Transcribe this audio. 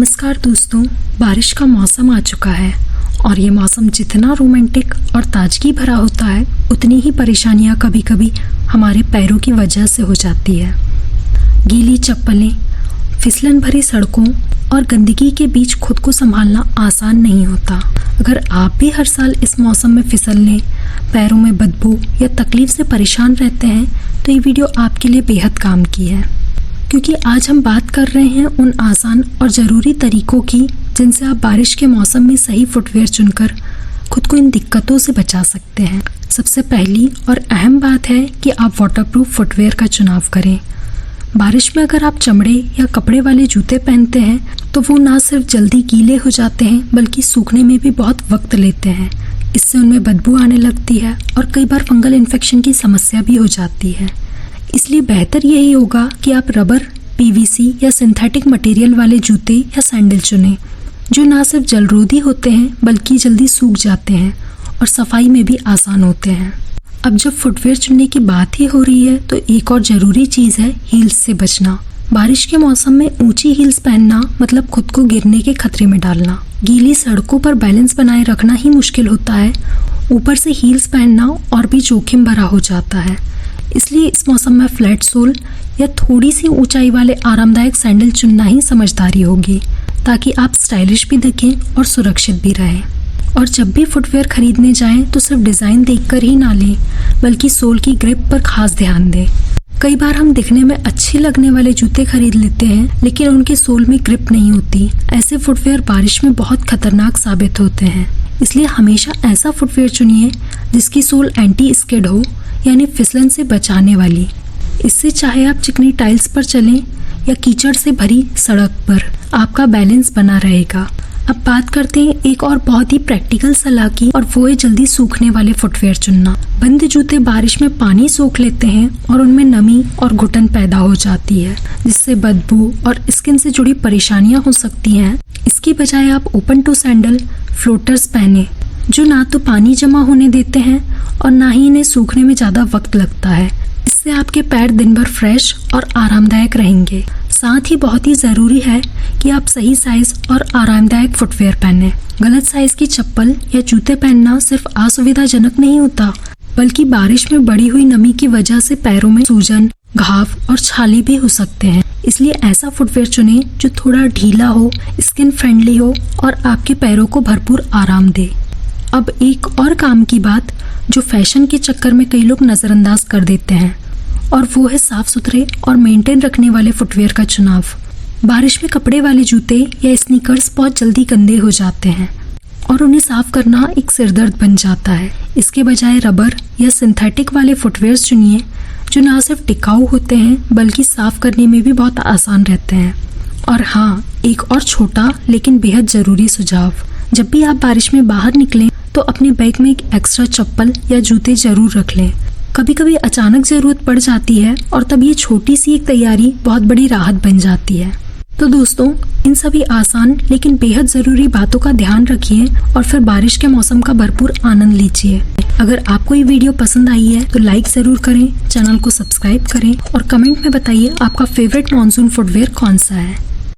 नमस्कार दोस्तों, बारिश का मौसम आ चुका है और ये मौसम जितना रोमांटिक और ताजगी भरा होता है उतनी ही परेशानियां कभी कभी हमारे पैरों की वजह से हो जाती है। गीली चप्पलें, फिसलन भरी सड़कों और गंदगी के बीच खुद को संभालना आसान नहीं होता। अगर आप भी हर साल इस मौसम में फिसलने, पैरों में बदबू या तकलीफ से परेशान रहते हैं तो ये वीडियो आपके लिए बेहद काम की है, क्योंकि आज हम बात कर रहे हैं उन आसान और ज़रूरी तरीकों की जिनसे आप बारिश के मौसम में सही फुटवेयर चुनकर खुद को इन दिक्कतों से बचा सकते हैं। सबसे पहली और अहम बात है कि आप वाटरप्रूफ फुटवेयर का चुनाव करें। बारिश में अगर आप चमड़े या कपड़े वाले जूते पहनते हैं तो वो ना सिर्फ जल्दी गीले हो जाते हैं बल्कि सूखने में भी बहुत वक्त लेते हैं। इससे उनमें बदबू आने लगती है और कई बार फंगल इन्फेक्शन की समस्या भी हो जाती है। इसलिए बेहतर यही होगा कि आप रबर, पीवीसी या सिंथेटिक मटेरियल वाले जूते या सैंडल चुनें, जो ना सिर्फ जलरोधी होते हैं बल्कि जल्दी सूख जाते हैं और सफाई में भी आसान होते हैं। अब जब फुटवेयर चुनने की बात ही हो रही है तो एक और ज़रूरी चीज़ है हील्स से बचना। बारिश के मौसम में ऊंची हील्स पहनना मतलब खुद को गिरने के खतरे में डालना। गीली सड़कों पर बैलेंस बनाए रखना ही मुश्किल होता है, ऊपर से हील्स पहनना और भी जोखिम भरा हो जाता है। इसलिए इस मौसम में फ्लैट सोल या थोड़ी सी ऊंचाई वाले आरामदायक सैंडल चुनना ही समझदारी होगी, ताकि आप स्टाइलिश भी दिखें और सुरक्षित भी रहें। और जब भी फुटवेयर खरीदने जाएं तो सिर्फ डिज़ाइन देखकर ही ना लें, बल्कि सोल की ग्रिप पर खास ध्यान दें। कई बार हम दिखने में अच्छे लगने वाले जूते खरीद लेते हैं लेकिन उनके सोल में ग्रिप नहीं होती। ऐसे फुटवेयर बारिश में बहुत खतरनाक साबित होते हैं। इसलिए हमेशा ऐसा फुटवेयर चुनिए जिसकी सोल एंटी स्किड हो, यानी फिसलन से बचाने वाली। इससे चाहे आप चिकनी टाइल्स पर चलें या कीचड़ से भरी सड़क पर, आपका बैलेंस बना रहेगा। अब बात करते हैं एक और बहुत ही प्रैक्टिकल सलाह की, और वो है जल्दी सूखने वाले फुटवेयर चुनना। बंद जूते बारिश में पानी सोख लेते हैं और उनमें नमी और घुटन पैदा हो जाती है, जिससे बदबू और स्किन से जुड़ी परेशानियां हो सकती हैं। इसकी बजाय आप ओपन टू सैंडल फ्लोटर्स पहने, जो ना तो पानी जमा होने देते हैं और ना ही इन्हें सूखने में ज़्यादा वक्त लगता है। इससे आपके पैर दिन भर फ्रेश और आरामदायक रहेंगे। साथ ही बहुत ही ज़रूरी है कि आप सही साइज और आरामदायक फुटवेयर पहनें। गलत साइज की चप्पल या जूते पहनना सिर्फ असुविधाजनक नहीं होता, बल्कि बारिश में बढ़ी हुई नमी की वजह से पैरों में सूजन, घाव और छाले भी हो सकते हैं। इसलिए ऐसा फुटवेयर चुनें जो थोड़ा ढीला हो, स्किन फ्रेंडली हो और आपके पैरों को भरपूर आराम दे। अब एक और काम की बात जो फैशन के चक्कर में कई लोग नज़रअंदाज कर देते हैं, और वो है साफ सुथरे और मेंटेन रखने वाले फुटवेयर का चुनाव। बारिश में कपड़े वाले जूते या स्नीकर्स बहुत जल्दी गंदे हो जाते हैं और उन्हें साफ करना एक सिरदर्द बन जाता है। इसके बजाय रबर या सिंथेटिक वाले फुटवेयर चुनिए, जो ना सिर्फ टिकाऊ होते हैं बल्कि साफ करने में भी बहुत आसान रहते हैं। और हाँ, एक और छोटा लेकिन बेहद ज़रूरी सुझाव, जब भी आप बारिश में बाहर निकलें तो अपने बैग में एक एक्स्ट्रा चप्पल या जूते जरूर रख लें। कभी कभी अचानक ज़रूरत पड़ जाती है और तब ये छोटी सी एक तैयारी बहुत बड़ी राहत बन जाती है। तो दोस्तों, इन सभी आसान लेकिन बेहद ज़रूरी बातों का ध्यान रखिए और फिर बारिश के मौसम का भरपूर आनंद लीजिए। अगर आपको ये वीडियो पसंद आई है तो लाइक ज़रूर करें, चैनल को सब्सक्राइब करें और कमेंट में बताइए आपका फेवरेट मानसून फुटवेयर कौन सा है।